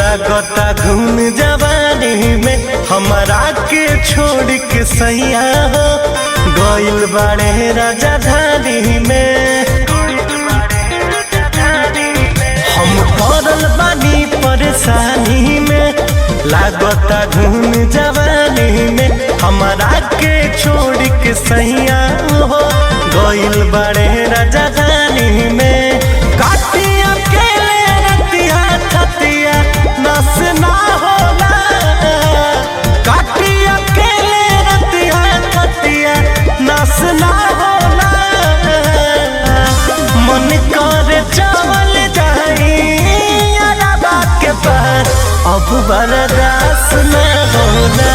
लागता घूम जवानी में हमारा के छोड़ के सैया हो गइल बाड़े राजधानी में। हम पड़ल बानी परेशानी में, लागता घूम जवानी में हमारा के छोड़ के सैया हो गइल बाड़े राजधानी में। काटिया अकेले रतिया छतिया नस ना होला, काटिया अकेले रतिया छतिया नस ना होला। मन करे चल जाई अरबा के पार, अब बर्दाश्त न होला।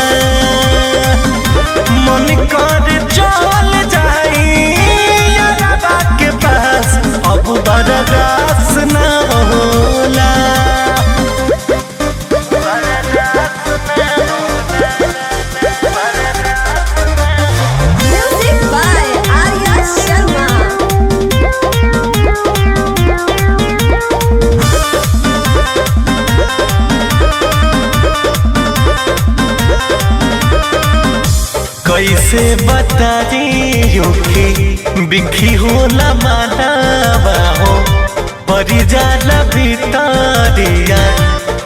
मन करे चल जाई अरबा के पास, अब बर्दाश्त न होला। Music by Arya Sharma. कैसे बताइयो कि बिखी होला मानवा हो, परी जाला भीतरिया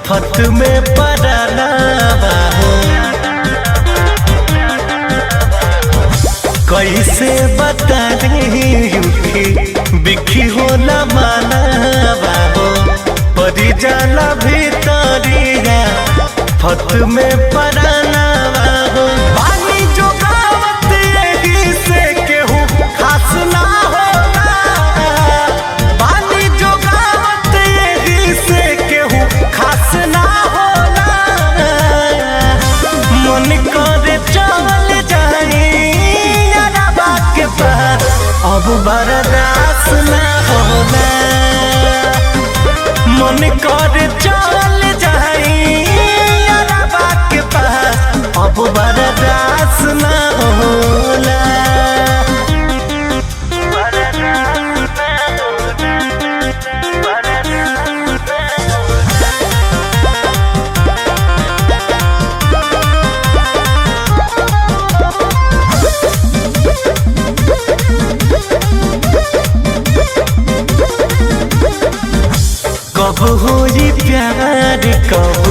फत में पड़ावा हो। कैसे बताइयो कि बिखी होला मानवा हो, परी जाला भीतरिया फत में पड़ावा हो। पानी जो गावत यही से केहू खास ना होला, पानी जो गावत यही से केहू खास ना होला। मन करे चल जाई अरबा के पार, अब बर्दाश्त ना होला। मन करे चल जाई अरबा के पार, अब बर्दाश्त ना होला। कब होई प्यार कब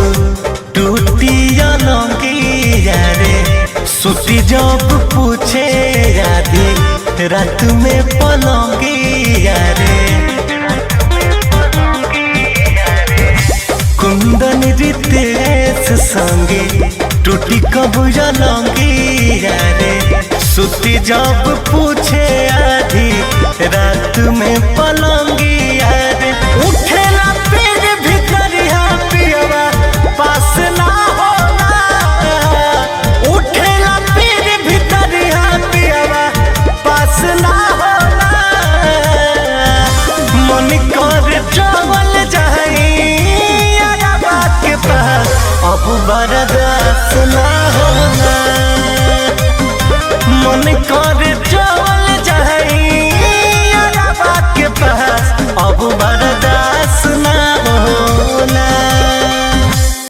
टूटी अलंगिया रे, सुती जब पूछे आधी रात में पलंगिया रे। कुंदन रितेश संगे टूटी कब अलंगिया रे, सुती जब पूछे आधी रात में पलंगिया रे। उठेला पेट भितरिया पियवा पास ना होला, उठेला पेट भितरिया पियवा पास ना होला। मन करे चल जाई अरबा के पास, अब बर्दाश्त ना होला। मन करे चल जाई अरबा के पास, अब